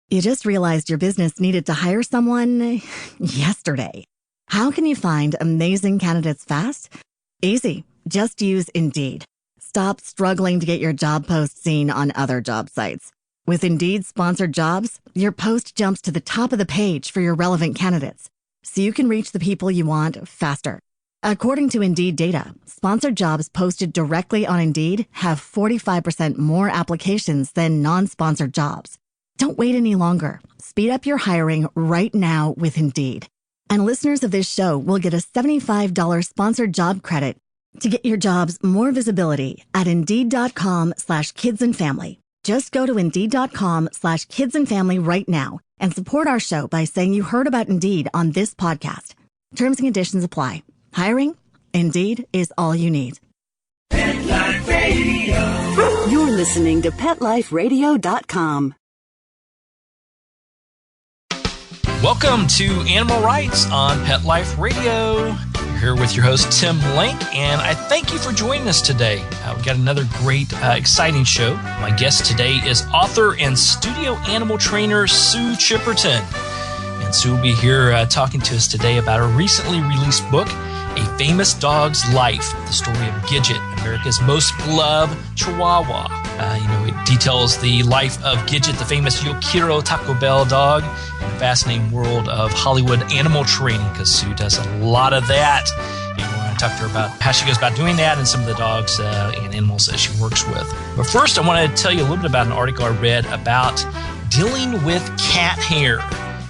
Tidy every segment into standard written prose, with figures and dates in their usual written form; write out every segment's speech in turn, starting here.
You just realized your business needed to hire someone yesterday. How can you find amazing candidates fast? Easy. Just use Indeed. Stop struggling to get your job post seen on other job sites. With Indeed sponsored jobs, your post jumps to the top of the page for your relevant candidates, so you can reach the people you want faster. According to Indeed data, sponsored jobs posted directly on Indeed have 45% more applications than non-sponsored jobs. Don't wait any longer. Speed up your hiring right now with Indeed. And listeners of this show will get a $75 sponsored job credit to get your jobs more visibility at Indeed.com/kidsandfamily. Just go to Indeed.com/kidsandfamily right now and support our show by saying you heard about Indeed on this podcast. Terms and conditions apply. Hiring? Indeed is all you need. Pet Life Radio. You're listening to PetLifeRadio.com. Welcome to Animal Rights on Pet Life Radio. You're here with your host, Tim Link, and I thank you for joining us today. We've got another great, exciting show. My guest today is author and studio animal trainer Sue Chipperton. And Sue will be here talking to us today about a recently released book, A Famous Dog's Life, the story of Gidget, America's most beloved Chihuahua. It details the life of Gidget, the famous Quiero Taco Bell dog, and the fascinating world of Hollywood animal training, because Sue does a lot of that. And we're going to talk to her about how she goes about doing that and some of the dogs and animals that she works with. But first, I want to tell you a little bit about an article I read about dealing with cat hair.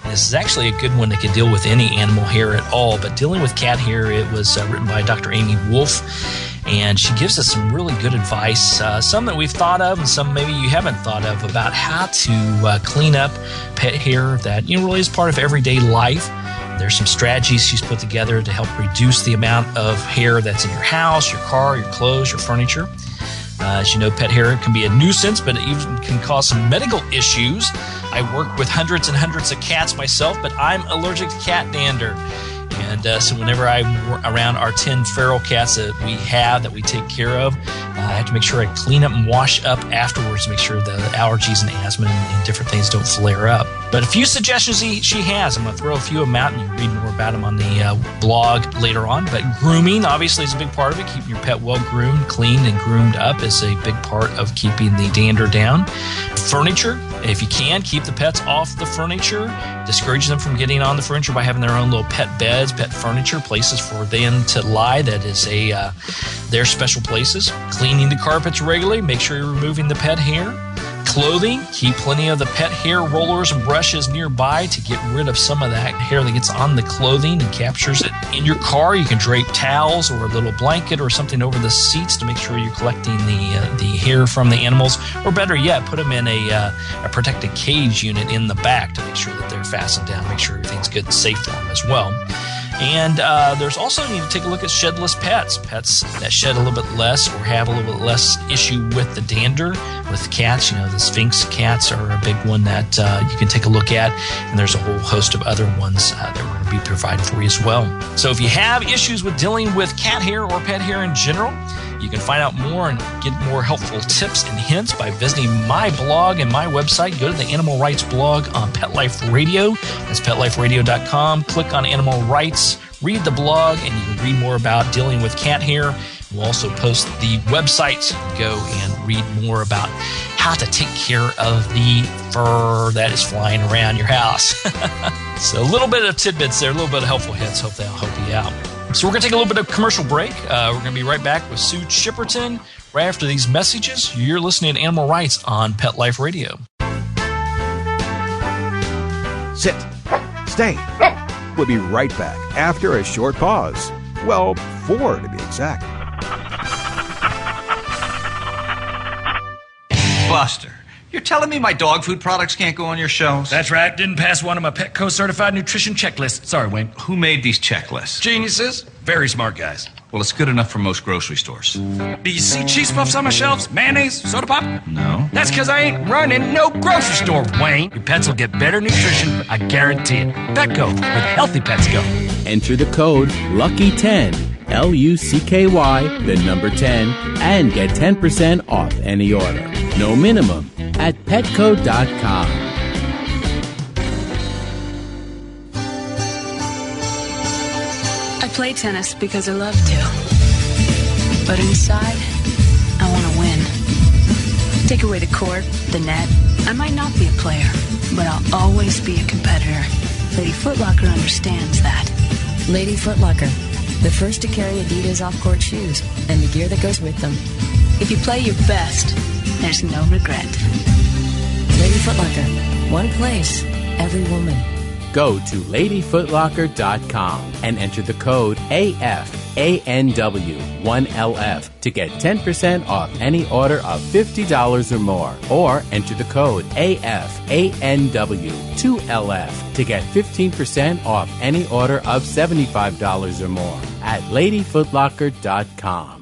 This is actually a good one that can deal with any animal hair at all, but dealing with cat hair, it was written by Dr. Amy Wolf, and she gives us some really good advice, some that we've thought of and some maybe you haven't thought of, about how to clean up pet hair that really is part of everyday life. There's some strategies she's put together to help reduce the amount of hair that's in your house, your car, your clothes, your furniture. As you know, pet hair can be a nuisance, but it even can cause some medical issues. I work with hundreds and hundreds of cats myself, but I'm allergic to cat dander. And so whenever I'm around our 10 feral cats that we take care of, I have to make sure I clean up and wash up afterwards to make sure the allergies and asthma and different things don't flare up. But a few suggestions she has. I'm going to throw a few of them out, and you can read more about them on the blog later on. But grooming, obviously, is a big part of it. Keeping your pet well groomed, cleaned, and groomed up is a big part of keeping the dander down. Furniture, if you can, keep the pets off the furniture. Discourage them from getting on the furniture by having their own little pet beds, pet furniture, places for them to lie. That is their special places. Cleaning the carpets regularly. Make sure you're removing the pet hair. Clothing, keep plenty of the pet hair rollers and brushes nearby to get rid of some of that hair that gets on the clothing and captures it. In your car, you can drape towels or a little blanket or something over the seats to make sure you're collecting the hair from the animals. Or better yet, put them in a protected cage unit in the back to make sure that they're fastened down, make sure everything's good and safe for them as well. And there's also, you need to take a look at shedless pets that shed a little bit less or have a little bit less issue with the dander. With cats, the Sphinx cats are a big one that you can take a look at, and there's a whole host of other ones that we're going to be providing for you as well. So if you have issues with dealing with cat hair or pet hair in general, you can find out more and get more helpful tips and hints by visiting my blog and my website. Go to the Animal Rights blog on Pet Life Radio. That's PetLifeRadio.com. Click on Animal Rights, read the blog, and you can read more about dealing with cat hair. We'll also post the website so you can go and read more about how to take care of the fur that is flying around your house. So a little bit of tidbits there, a little bit of helpful hints. Hope that'll help you out. So we're going to take a little bit of commercial break. We're going to be right back with Sue Chipperton right after these messages. You're listening to Animal Rights on Pet Life Radio. Sit. Stay. We'll be right back after a short pause. Well, 4 to be exact. Buster, you're telling me my dog food products can't go on your shelves? That's right. Didn't pass one of my Petco certified nutrition checklists. Sorry, Wayne. Who made these checklists? Geniuses. Very smart guys. Well, it's good enough for most grocery stores. Do you see cheese puffs on my shelves? Mayonnaise? Soda pop? No. That's because I ain't running no grocery store, Wayne. Your pets will get better nutrition. I guarantee it. Petco, where the healthy pets go. Enter the code LUCKY10, LUCKY, the number 10, and get 10% off any order. No minimum at petco.com. play tennis because I love to. But inside, I want to win. Take away the court, the net. I might not be a player, but I'll always be a competitor. Lady Foot Locker understands that. Lady Foot Locker, the first to carry Adidas off-court shoes and the gear that goes with them. If you play your best, there's no regret. Lady Foot Locker, one place, every woman. Go to ladyfootlocker.com and enter the code AFANW1LF to get 10% off any order of $50 or more. Or enter the code AFANW2LF to get 15% off any order of $75 or more at ladyfootlocker.com.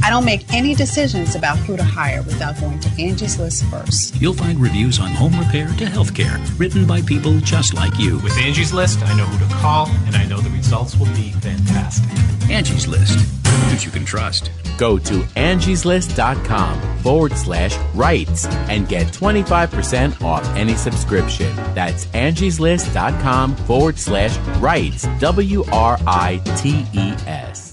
I don't make any decisions about who to hire without going to Angie's List first. You'll find reviews on home repair to healthcare, written by people just like you. With Angie's List, I know who to call, and I know the results will be fantastic. Angie's List, who you can trust. Go to angieslist.com/rights and get 25% off any subscription. That's angieslist.com/rights, WRITES.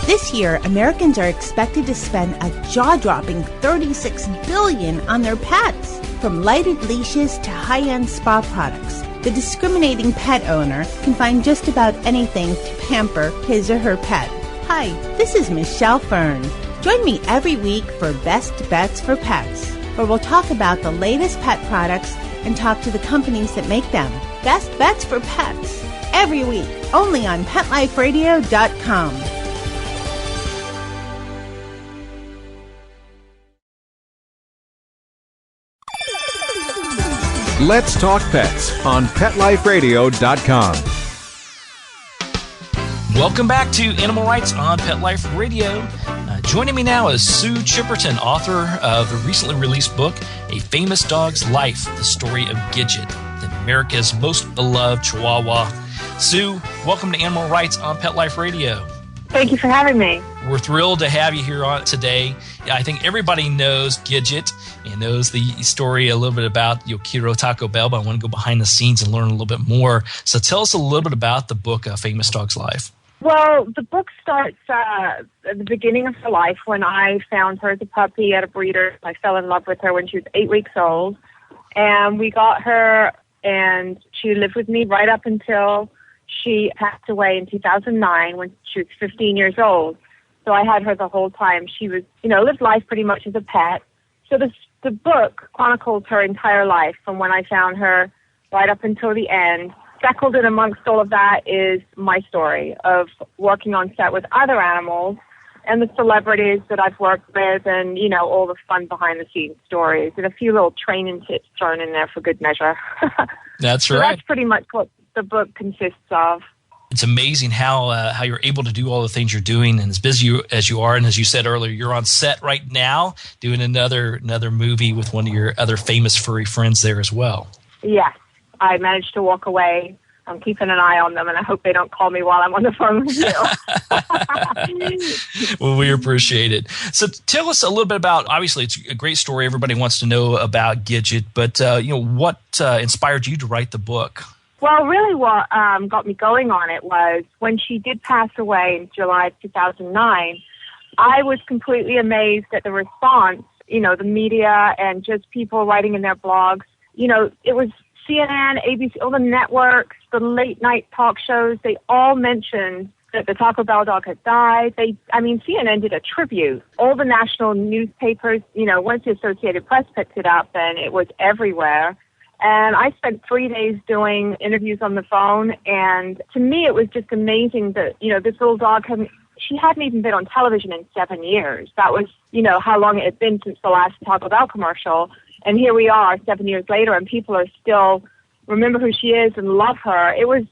This year, Americans are expected to spend a jaw-dropping $36 billion on their pets. From lighted leashes to high-end spa products, the discriminating pet owner can find just about anything to pamper his or her pet. Hi, this is Michelle Fern. Join me every week for Best Bets for Pets, where we'll talk about the latest pet products and talk to the companies that make them. Best Bets for Pets, every week, only on PetLifeRadio.com. Let's Talk Pets on PetLifeRadio.com. Welcome back to Animal Rights on Pet Life Radio. Joining me now is Sue Chipperton, author of the recently released book, A Famous Dog's Life, The Story of Gidget, America's Most Beloved Chihuahua. Sue, welcome to Animal Rights on Pet Life Radio. Thank you for having me. We're thrilled to have you here on today. I think everybody knows Gidget and knows the story a little bit about Quiero Taco Bell, but I want to go behind the scenes and learn a little bit more. So tell us a little bit about the book, A Famous Dog's Life. Well, the book starts at the beginning of her life when I found her as a puppy at a breeder. I fell in love with her when she was 8 weeks old. And we got her, and she lived with me right up until she passed away in 2009 when she was 15 years old. So I had her the whole time. She was, lived life pretty much as a pet. So the book chronicles her entire life from when I found her right up until the end. Speckled in amongst all of that is my story of working on set with other animals and the celebrities that I've worked with and, all the fun behind-the-scenes stories and a few little training tips thrown in there for good measure. That's so right. That's pretty much what the book consists of. It's amazing how you're able to do all the things you're doing, and as busy as you are, and as you said earlier, you're on set right now doing another movie with one of your other famous furry friends there as well. Yes, I managed to walk away. I'm keeping an eye on them, and I hope they don't call me while I'm on the phone with you. Well, we appreciate it. So tell us a little bit about, obviously it's a great story. Everybody wants to know about Gidget, but what inspired you to write the book? Well, really what got me going on it was when she did pass away in July of 2009, I was completely amazed at the response, the media and just people writing in their blogs. It was CNN, ABC, all the networks, the late-night talk shows, they all mentioned that the Taco Bell dog had died. CNN did a tribute. All the national newspapers, once the Associated Press picked it up, then it was everywhere. And I spent 3 days doing interviews on the phone, and to me it was just amazing that, this little dog hadn't even been on television in 7 years. That was, how long it had been since the last Taco Bell commercial. And here we are 7 years later, and people are still remember who she is and love her. It was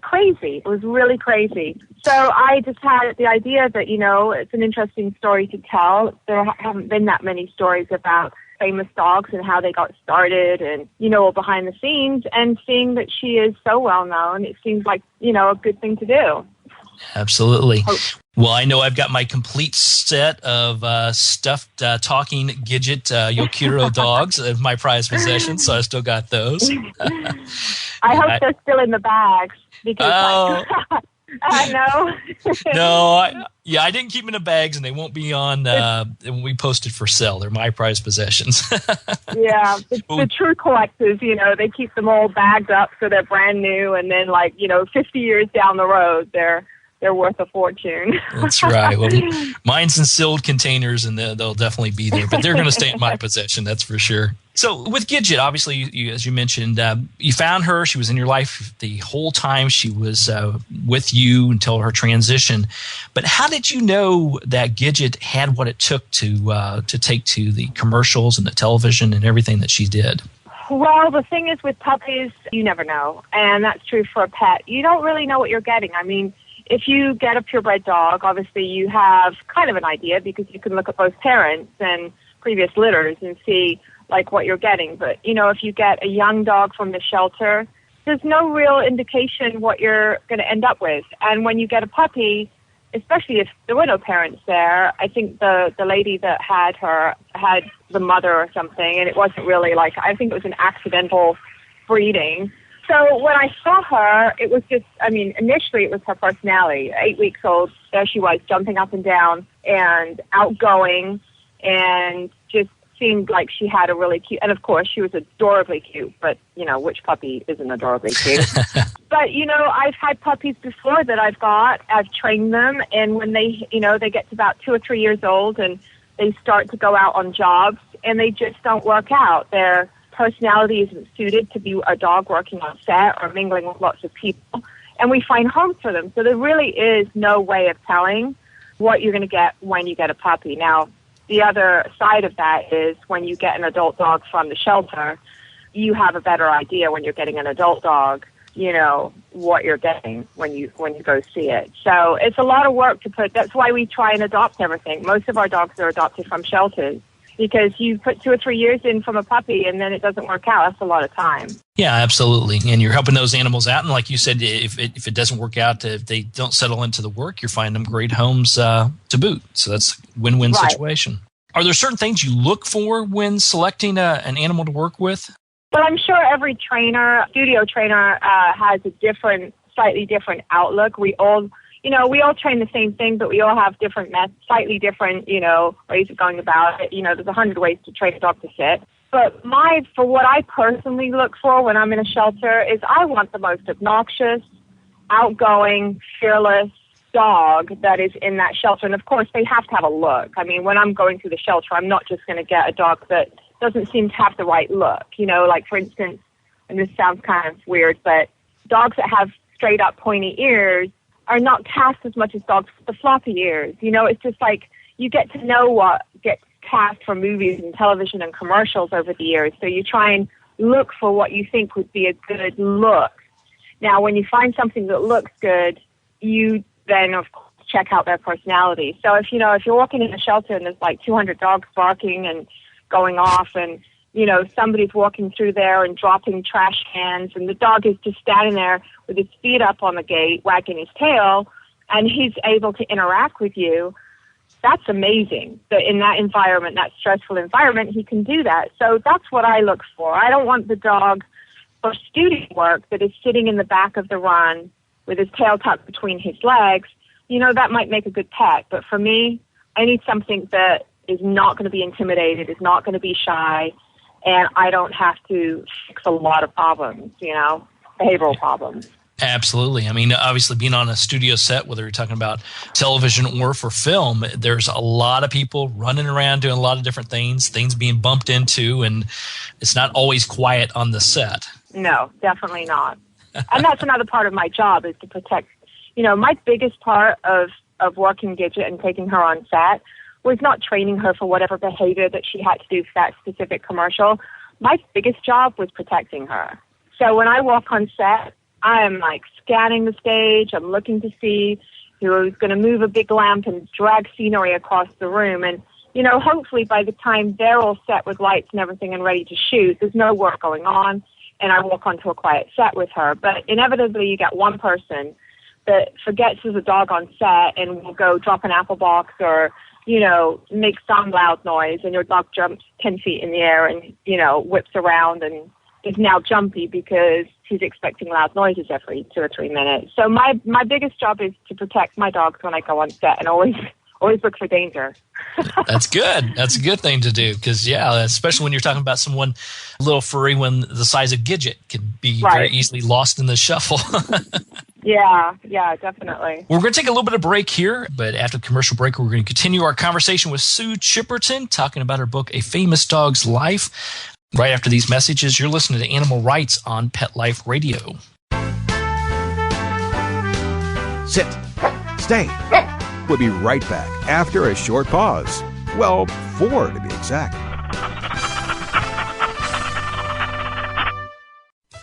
crazy. It was really crazy. So I just had the idea that, it's an interesting story to tell. There haven't been that many stories about famous dogs and how they got started and, all behind the scenes. And seeing that she is so well known, it seems like, a good thing to do. Absolutely. Well, I know I've got my complete set of stuffed talking Gidget Quiero dogs of my prized possessions, so I still got those. I hope they're still in the bags. Because I know. No, I didn't keep them in the bags, and they won't be on when we posted for sale. They're my prized possessions. Yeah, the true collectors, they keep them all bagged up so they're brand new, and then 50 years down the road, they're worth a fortune. That's right. Well, mine's in sealed containers, and they'll definitely be there, but they're going to stay in my possession, that's for sure. So with Gidget, obviously, you, as you mentioned, you found her. She was in your life the whole time. She was with you until her transition. But how did you know that Gidget had what it took to take to the commercials and the television and everything that she did? Well, the thing is with puppies, you never know. And that's true for a pet. You don't really know what you're getting. I mean, if you get a purebred dog, obviously you have kind of an idea because you can look at both parents and previous litters and see what you're getting. But, if you get a young dog from the shelter, there's no real indication what you're going to end up with. And when you get a puppy, especially if there were no parents there, I think the lady that had her had the mother or something, and it wasn't really I think it was an accidental breeding. So when I saw her, it was just, initially it was her personality. 8 weeks old, there she was, jumping up and down and outgoing, and just seemed like she had a really cute, and of course she was adorably cute, but, which puppy isn't adorably cute? But, I've had puppies before that I've trained them, and when they get to about 2 or 3 years old and they start to go out on jobs, and they just don't work out. Their personality isn't suited to be a dog working on set or mingling with lots of people, and we find homes for them. So there really is no way of telling what you're going to get when you get a puppy. Now, the other side of that is when you get an adult dog from the shelter, you have a better idea when you're getting an adult dog, what you're getting when you go see it. So it's a lot of work to put. That's why we try and adopt everything. Most of our dogs are adopted from shelters because you put 2 or 3 years in from a puppy and then it doesn't work out. That's a lot of time. Yeah, absolutely. And you're helping those animals out. And like you said, if it doesn't work out, if they don't settle into the work, you're finding them great homes to boot. So that's a win-win situation. Are there certain things you look for when selecting an animal to work with? Well, I'm sure every studio trainer has a slightly different outlook. We all train the same thing, but we all have different slightly different, ways of going about it. There's 100 ways to train a dog to sit. But for what I personally look for when I'm in a shelter is I want the most obnoxious, outgoing, fearless dog that is in that shelter. And of course, they have to have a look. I mean, when I'm going through the shelter, I'm not just going to get a dog that doesn't seem to have the right look. For instance, and this sounds kind of weird, but dogs that have straight up pointy ears are not cast as much as dogs with the floppy ears. It's just you get to know what gets cast for movies and television and commercials over the years. So you try and look for what you think would be a good look. Now, when you find something that looks good, you then, of course, check out their personality. So if you're walking in a shelter and there's 200 dogs barking and going off and, somebody's walking through there and dropping trash cans and the dog is just standing there with his feet up on the gate, wagging his tail, and he's able to interact with you, that's amazing. That in that environment, that stressful environment, he can do that. So that's what I look for. I don't want the dog for studio work that is sitting in the back of the run with his tail tucked between his legs. That might make a good pet. But for me, I need something that is not going to be intimidated, is not going to be shy, and I don't have to fix a lot of problems, behavioral problems. Absolutely. I mean, obviously being on a studio set, whether you're talking about television or for film, there's a lot of people running around doing a lot of different things being bumped into, and it's not always quiet on the set. No, definitely not. And that's another part of my job is to protect, my biggest part of working Gidget and taking her on set was not training her for whatever behavior that she had to do for that specific commercial. My biggest job was protecting her. So when I walk on set, I'm scanning the stage. I'm looking to see who's going to move a big lamp and drag scenery across the room. And, hopefully by the time they're all set with lights and everything and ready to shoot, there's no work going on. And I walk onto a quiet set with her. But inevitably you get one person that forgets there's a dog on set and will go drop an apple box or, make some loud noise, and your dog jumps 10 feet in the air and, whips around and is now jumpy because he's expecting loud noises every 2 or 3 minutes. So my biggest job is to protect my dogs when I go on set and always look for danger. That's good. That's a good thing to do because, especially when you're talking about someone a little furry when the size of Gidget can be very easily lost in the shuffle. Yeah, definitely. We're going to take a little bit of break here, but after the commercial break, we're going to continue our conversation with Sue Chipperton, talking about her book, A Famous Dog's Life. Right after these messages, you're listening to Animal Rights on Pet Life Radio. Sit. Stay. We'll be right back after a short pause. Well, 4 to be exact.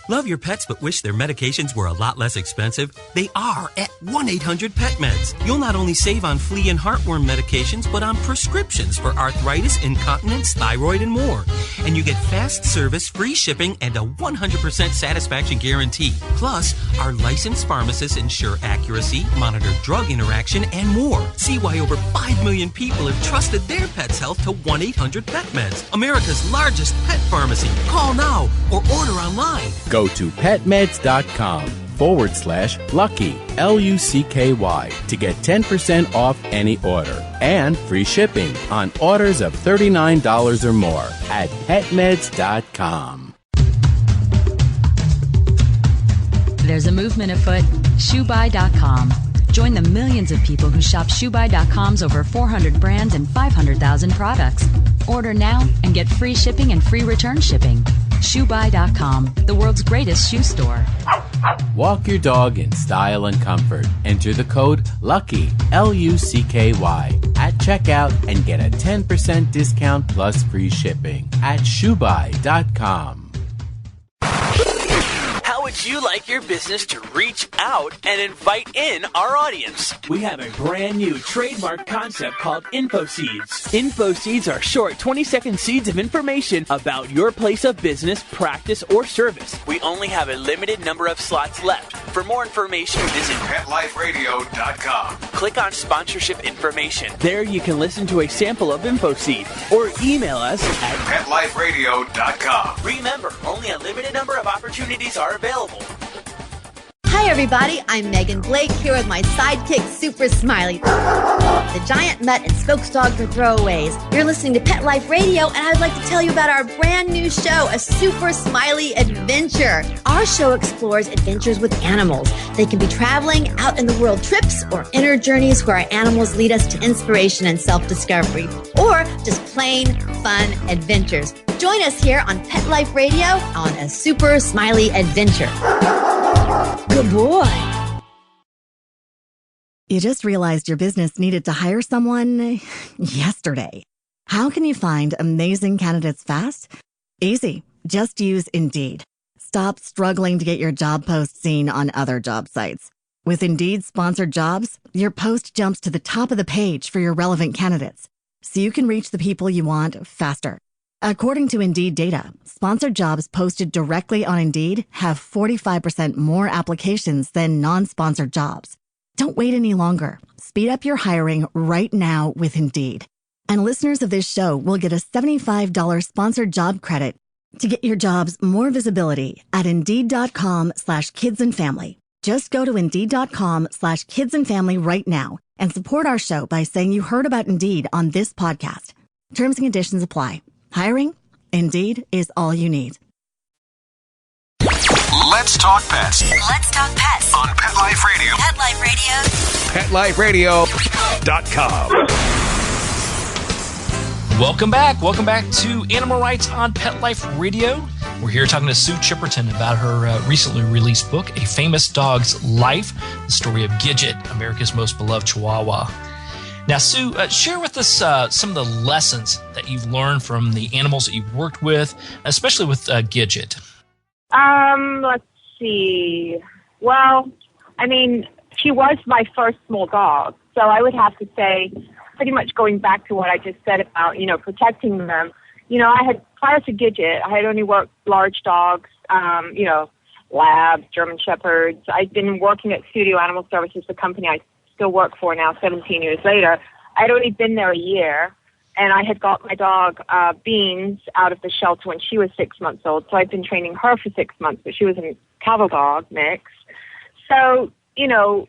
Love your pets but wish their medications were a lot less expensive? They are at 1-800-PET-MEDS. You'll not only save on flea and heartworm medications, but on prescriptions for arthritis, incontinence, thyroid, and more. And you get fast service, free shipping, and a 100% satisfaction guarantee. Plus, our licensed pharmacists ensure accuracy, monitor drug interaction, and more. See why over 5 million people have trusted their pet's health to 1-800-PET-MEDS, America's largest pet pharmacy. Call now or order online. Go to petmeds.com/lucky, LUCKY, to get 10% off any order and free shipping on orders of $39 or more at petmeds.com. There's a movement afoot. ShoeBuy.com. Join the millions of people who shop ShoeBuy.com's over 400 brands and 500,000 products. Order now and get free shipping and free return shipping. ShoeBuy.com, the world's greatest shoe store. Walk your dog in style and comfort. Enter the code LUCKY, LUCKY, at checkout and get a 10% discount plus free shipping at ShoeBuy.com. How would you like your business to reach out and invite in our audience? We have a brand new trademark concept called Info Seeds. Info Seeds are short 20-second seeds of information about your place of business, practice, or service. We only have a limited number of slots left. For more information, visit PetLifeRadio.com. Click on sponsorship information. There you can listen to a sample of Info Seed or email us at PetLifeRadio.com. Remember, only a limited number of opportunities are available. Hi everybody, I'm Megan Blake here with my sidekick Super Smiley, the giant mutt and spokes dog for throwaways. You're listening to Pet Life Radio, and I'd like to tell you about our brand new show, A Super Smiley Adventure. Our show explores adventures with animals. They can be traveling, out in the world trips, or inner journeys where our animals lead us to inspiration and self-discovery, or just plain fun adventures. Join us here on Pet Life Radio on A Super Smiley Adventure. Good boy. You just realized your business needed to hire someone yesterday. How can you find amazing candidates fast? Easy. Just use Indeed. Stop struggling to get your job post seen on other job sites. With Indeed sponsored jobs, your post jumps to the top of the page for your relevant candidates, so you can reach the people you want faster. According to Indeed data, sponsored jobs posted directly on Indeed have 45% more applications than non-sponsored jobs. Don't wait any longer. Speed up your hiring right now with Indeed. And listeners of this show will get a $75 sponsored job credit to get your jobs more visibility at Indeed.com/kidsandfamily. Just go to Indeed.com/kidsandfamily right now and support our show by saying you heard about Indeed on this podcast. Terms and conditions apply. Hiring? Indeed is all you need. Let's talk pets. Let's talk pets On Pet Life Radio. Pet Life Radio. PetLifeRadio.com. Welcome back. Welcome back to Animal Rights on Pet Life Radio. We're here talking to Sue Chipperton about her recently released book, A Famous Dog's Life, the story of Gidget, America's most beloved Chihuahua. Now, Sue, share with us some of the lessons that you've learned from the animals that you've worked with, especially with Gidget. Let's see. Well, I mean, she was my first small dog, so I would have to say, pretty much going back to what I just said about, protecting them. Prior to Gidget, I had only worked large dogs, labs, German Shepherds. I'd been working at Studio Animal Services, the company I still work for now, 17 years later. I'd only been there a year, And I had got my dog, Beans, out of the shelter when she was 6 months old. So I'd been training her for 6 months, but she was a cattle dog mix. So, you know,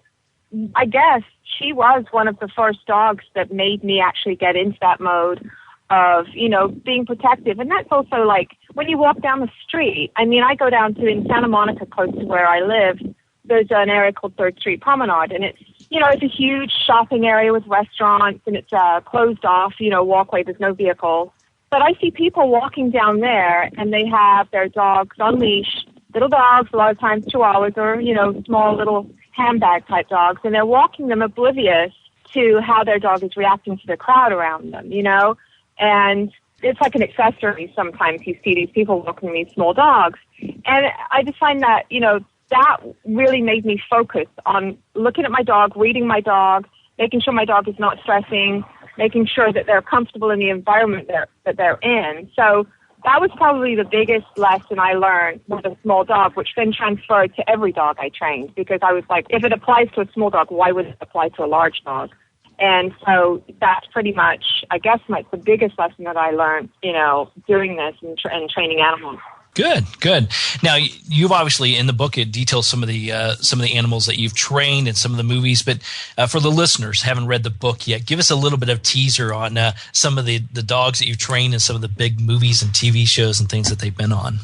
I guess she was one of the first dogs that made me actually get into that mode of, you know, being protective. And that's also like when you walk down the street. I mean, I go down to, in Santa Monica, close to where I live, there's an area called 3rd Street Promenade, and it's, you know, it's a huge shopping area with restaurants, and it's closed off, you know, walkway. There's no vehicles. But I see people walking down there, and they have their dogs on leash, little dogs, a lot of times Chihuahuas or, you know, small little handbag-type dogs, and they're walking them oblivious to how their dog is reacting to the crowd around them, you know? And it's like an accessory sometimes. You see these people walking these small dogs. And I just find that, you know, that really made me focus on looking at my dog, reading my dog, making sure my dog is not stressing, making sure that they're comfortable in the environment that they're in. So that was probably the biggest lesson I learned with a small dog, which then transferred to every dog I trained, because I was like, if it applies to a small dog, why would it apply to a large dog? And so that's pretty much, I guess, the biggest lesson that I learned, you know, doing this and training animals. Good. Now, you've obviously, in the book, it details some of the animals that you've trained and some of the movies. But for the listeners who haven't read the book yet, give us a little bit of teaser on some of the dogs that you've trained and some of the big movies and TV shows and things that they've been on.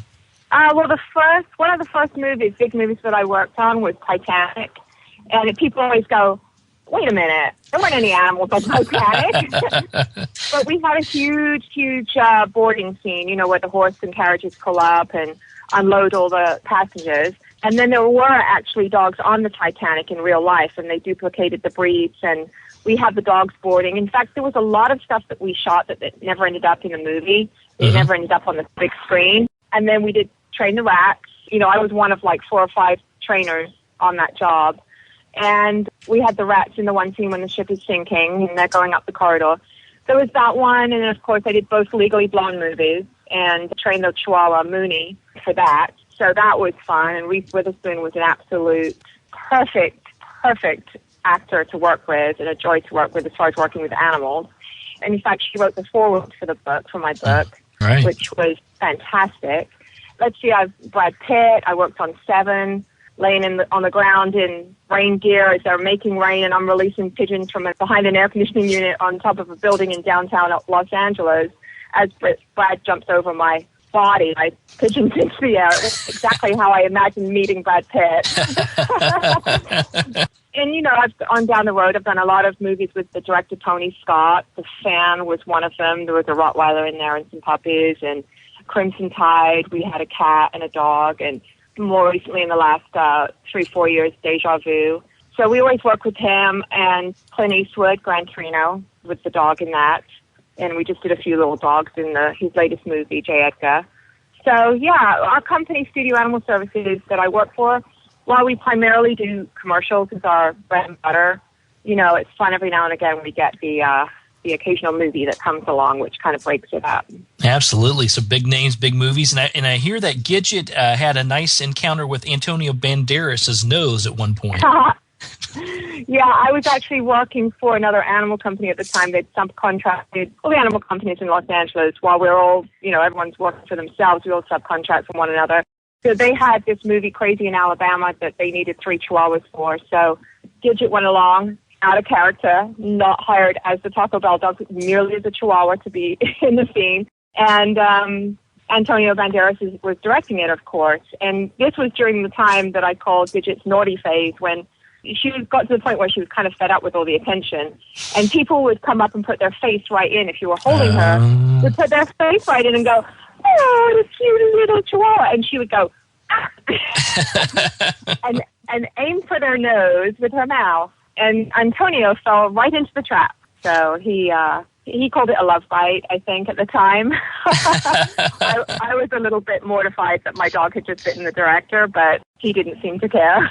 Well, one of the first big movies that I worked on was Titanic. And people always go, wait a minute, there weren't any animals on Titanic. But we had a huge boarding scene, you know, where the horse and carriages pull up and unload all the passengers. And then there were actually dogs on the Titanic in real life, and they duplicated the breeds, and we had the dogs boarding. In fact, there was a lot of stuff that we shot that never ended up in the movie. It never ended up on the big screen. And then we did Train the Rats. You know, I was one of like 4 or 5 trainers on that job. And we had the rats in the one scene when the ship is sinking and they're going up the corridor. There was that one, and then, of course, I did both Legally Blonde movies and trained the Chihuahua Mooney for that. So that was fun, and Reese Witherspoon was an absolute perfect actor to work with and a joy to work with as far as working with animals. And in fact, she wrote the foreword for my book, right, which was fantastic. Let's see, I've Brad Pitt, I worked on Seven, laying on the ground in rain gear as they're making rain, and I'm releasing pigeons from behind an air conditioning unit on top of a building in downtown Los Angeles. As Brad jumps over my body, I pigeons into the air. It's exactly how I imagined meeting Brad Pitt. And, you know, on down the road, I've done a lot of movies with the director Tony Scott. The Fan was one of them. There was a Rottweiler in there and some puppies. And Crimson Tide, we had a cat and a dog, and more recently in the last 3-4 years, Deja Vu. So we always work with him, and Clint Eastwood, Gran Torino, with the dog in that. And we just did a few little dogs in his latest movie, J. Edgar. So, yeah, our company, Studio Animal Services, that I work for, while we primarily do commercials as our bread and butter, you know, it's fun every now and again we get the occasional movie that comes along, which kind of breaks it up. Absolutely. So big names, big movies. And I hear that Gidget had a nice encounter with Antonio Banderas' nose at one point. Yeah, I was actually working for another animal company at the time. They'd subcontracted all the animal companies in Los Angeles while we're all, you know, everyone's working for themselves. We all subcontract from one another. So they had this movie, Crazy in Alabama, that they needed 3 Chihuahuas for. So Gidget went along, out of character, not hired as the Taco Bell dog, merely as a Chihuahua to be in the scene. And Antonio Banderas was directing it, of course. And this was during the time that I called Gidget's naughty phase, when she got to the point where she was kind of fed up with all the attention. And people would come up and put their face right in if you were holding her. Would put their face right in and go, oh, the cute little Chihuahua. And she would go, ah. and aim for their nose with her mouth. And Antonio fell right into the trap. So he called it a love bite, I think, at the time. I was a little bit mortified that my dog had just bitten the director, but he didn't seem to care.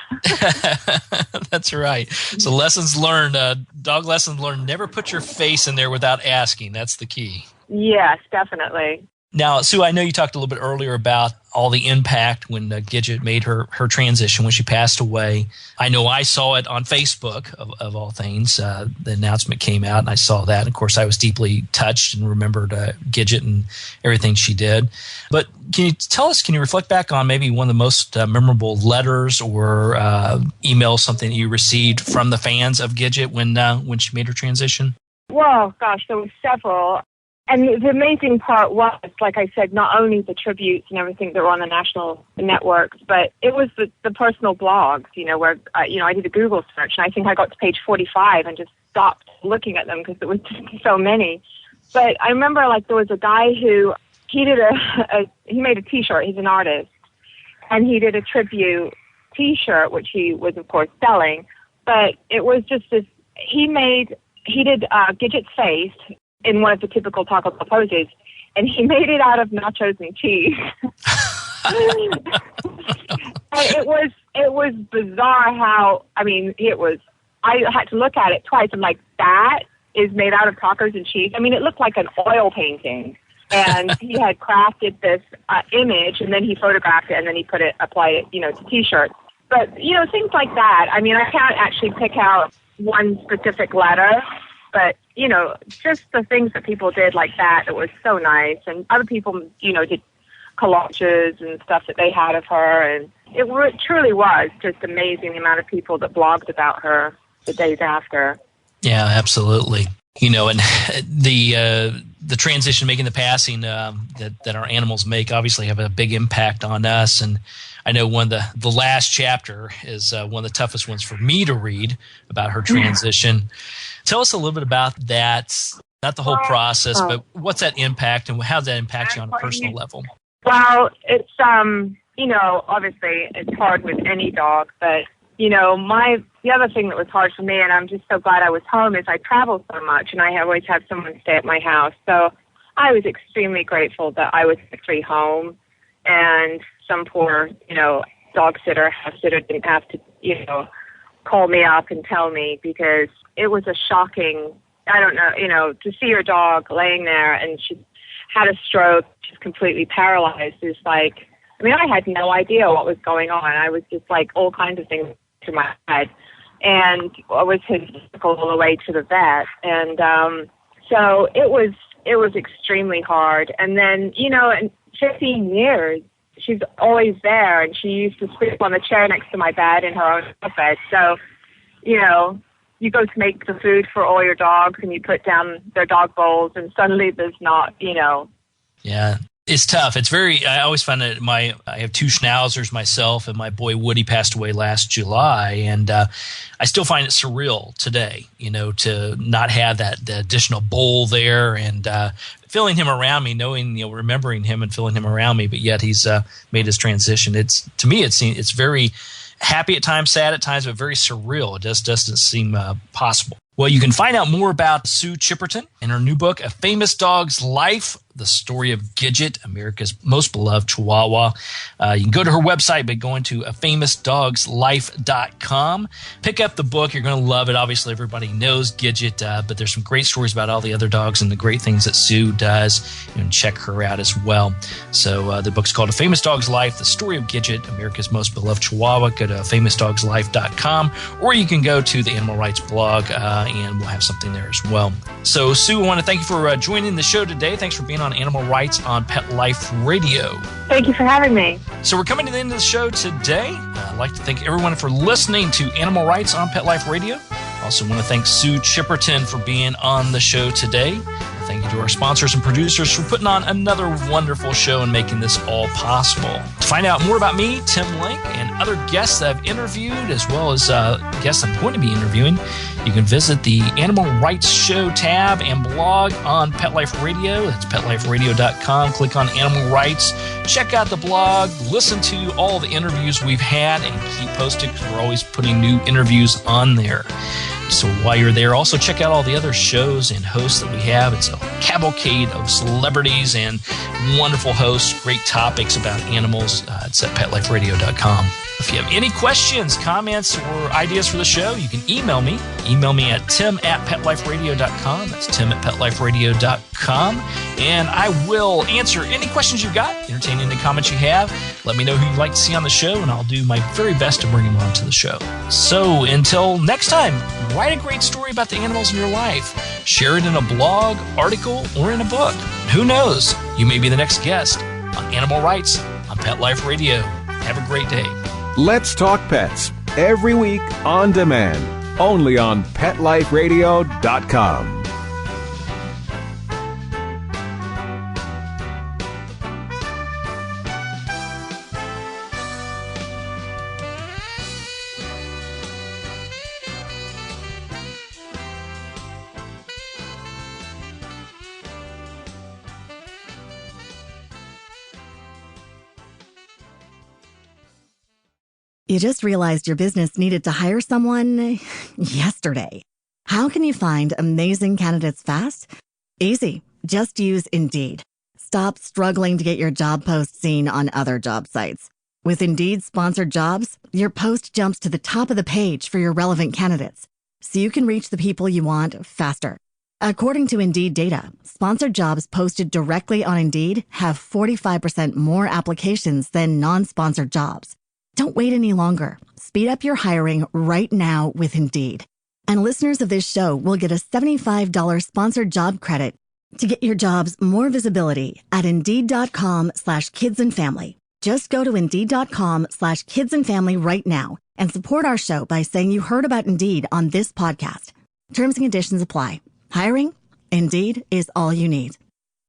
That's right. So lessons learned, dog lessons learned, never put your face in there without asking. That's the key. Yes, definitely. Now, Sue, I know you talked a little bit earlier about all the impact when Gidget made her transition when she passed away. I know I saw it on Facebook, of all things. The announcement came out, and I saw that. And of course, I was deeply touched and remembered Gidget and everything she did. But can you reflect back on maybe one of the most memorable letters or emails, something that you received from the fans of Gidget when she made her transition? Well, gosh, there were several. And the amazing part was, like I said, not only the tributes and everything that were on the national networks, but it was the personal blogs, where, I did a Google search, and I think I got to page 45 and just stopped looking at them because there was just so many. But I remember, there was a guy who, he made a T-shirt. He's an artist. And he did a tribute T-shirt, which he was, of course, selling. But it was just this, he did Gidget's face in one of the typical Taco Bell poses, and he made it out of nachos and cheese. It was bizarre how, I had to look at it twice. I'm like, that is made out of tacos and cheese? It looked like an oil painting. And he had crafted this image, and then he photographed it, and then he applied it, to T-shirts. But, things like that. I can't actually pick out one specific letter, but, just the things that people did like that was so nice. And other people, did collages and stuff that they had of her. And it truly was just amazing the amount of people that blogged about her the days after. Yeah, absolutely. And the transition, making the passing that our animals make, obviously have a big impact on us. And I know one of the last chapter is one of the toughest ones for me to read about her transition. Tell us a little bit about that, not the whole process, but what's that impact and how does that impact you on a personal level? Well, it's, obviously it's hard with any dog, but, the other thing that was hard for me, and I'm just so glad I was home, is I travel so much and I always have someone stay at my house. So I was extremely grateful that I was free home and some poor, dog sitter, house sitter didn't have to, call me up and tell me, because it was a shocking, to see your dog laying there and she had a stroke, she's completely paralyzed. Is like, I had no idea what was going on. I was just all kinds of things through my head. And I was hysterical all the way to the vet. And so it was extremely hard. And then, in 15 years, she's always there, and she used to sleep on the chair next to my bed in her own bed. So, you go to make the food for all your dogs, and you put down their dog bowls, and suddenly there's not, Yeah, it's tough. It's I always find that I have two schnauzers myself, and my boy Woody passed away last July, and I still find it surreal today, to not have the additional bowl there, and feeling him around me, knowing, remembering him and feeling him around me, but yet he's made his transition. To me, it's very happy at times, sad at times, but very surreal. It just doesn't seem possible. Well, you can find out more about Sue Chipperton in her new book, A Famous Dog's Life, The Story of Gidget, America's Most Beloved Chihuahua. You can go to her website by going to afamousdogslife.com. Pick up the book. You're going to love it. Obviously, everybody knows Gidget, but there's some great stories about all the other dogs and the great things that Sue does. You can check her out as well. So the book's called A Famous Dog's Life, The Story of Gidget, America's Most Beloved Chihuahua. Go to afamousdogslife.com, or you can go to the Animal Rights blog, and we'll have something there as well. So, Sue, I want to thank you for joining the show today. Thanks for being on Animal Rights on Pet Life Radio. Thank you for having me. So we're coming to the end of the show today. I'd like to thank everyone for listening to Animal Rights on Pet Life Radio. Also want to thank Sue Chipperton for being on the show today. Thank you to our sponsors and producers for putting on another wonderful show and making this all possible. To find out more about me, Tim Link, and other guests that I've interviewed, as well as guests I'm going to be interviewing, you can visit the Animal Rights Show tab and blog on Pet Life Radio. That's petliferadio.com. Click on Animal Rights. Check out the blog. Listen to all the interviews we've had and keep posted, because we're always putting new interviews on there. So while you're there, also check out all the other shows and hosts that we have. It's a cavalcade of celebrities and wonderful hosts, great topics about animals. It's at petliferadio.com. If you have any questions, comments, or ideas for the show, you can email me. Email me at tim@petliferadio.com. That's tim@petliferadio.com. And I will answer any questions you've got, entertain any comments you have. Let me know who you'd like to see on the show, and I'll do my very best to bring them onto the show. So until next time, write a great story about the animals in your life. Share it in a blog, article, or in a book. Who knows? You may be the next guest on Animal Rights on Pet Life Radio. Have a great day. Let's Talk Pets, every week on demand, only on PetLifeRadio.com. You just realized your business needed to hire someone yesterday. How can you find amazing candidates fast? Easy. Just use Indeed. Stop struggling to get your job post seen on other job sites. With Indeed sponsored jobs, your post jumps to the top of the page for your relevant candidates, so you can reach the people you want faster. According to Indeed data, sponsored jobs posted directly on Indeed have 45% more applications than non-sponsored jobs. Don't wait any longer. Speed up your hiring right now with Indeed. And listeners of this show will get a $75 sponsored job credit to get your jobs more visibility at Indeed.com/kidsandfamily. Just go to Indeed.com/kidsandfamily right now and support our show by saying you heard about Indeed on this podcast. Terms and conditions apply. Hiring? Indeed is all you need.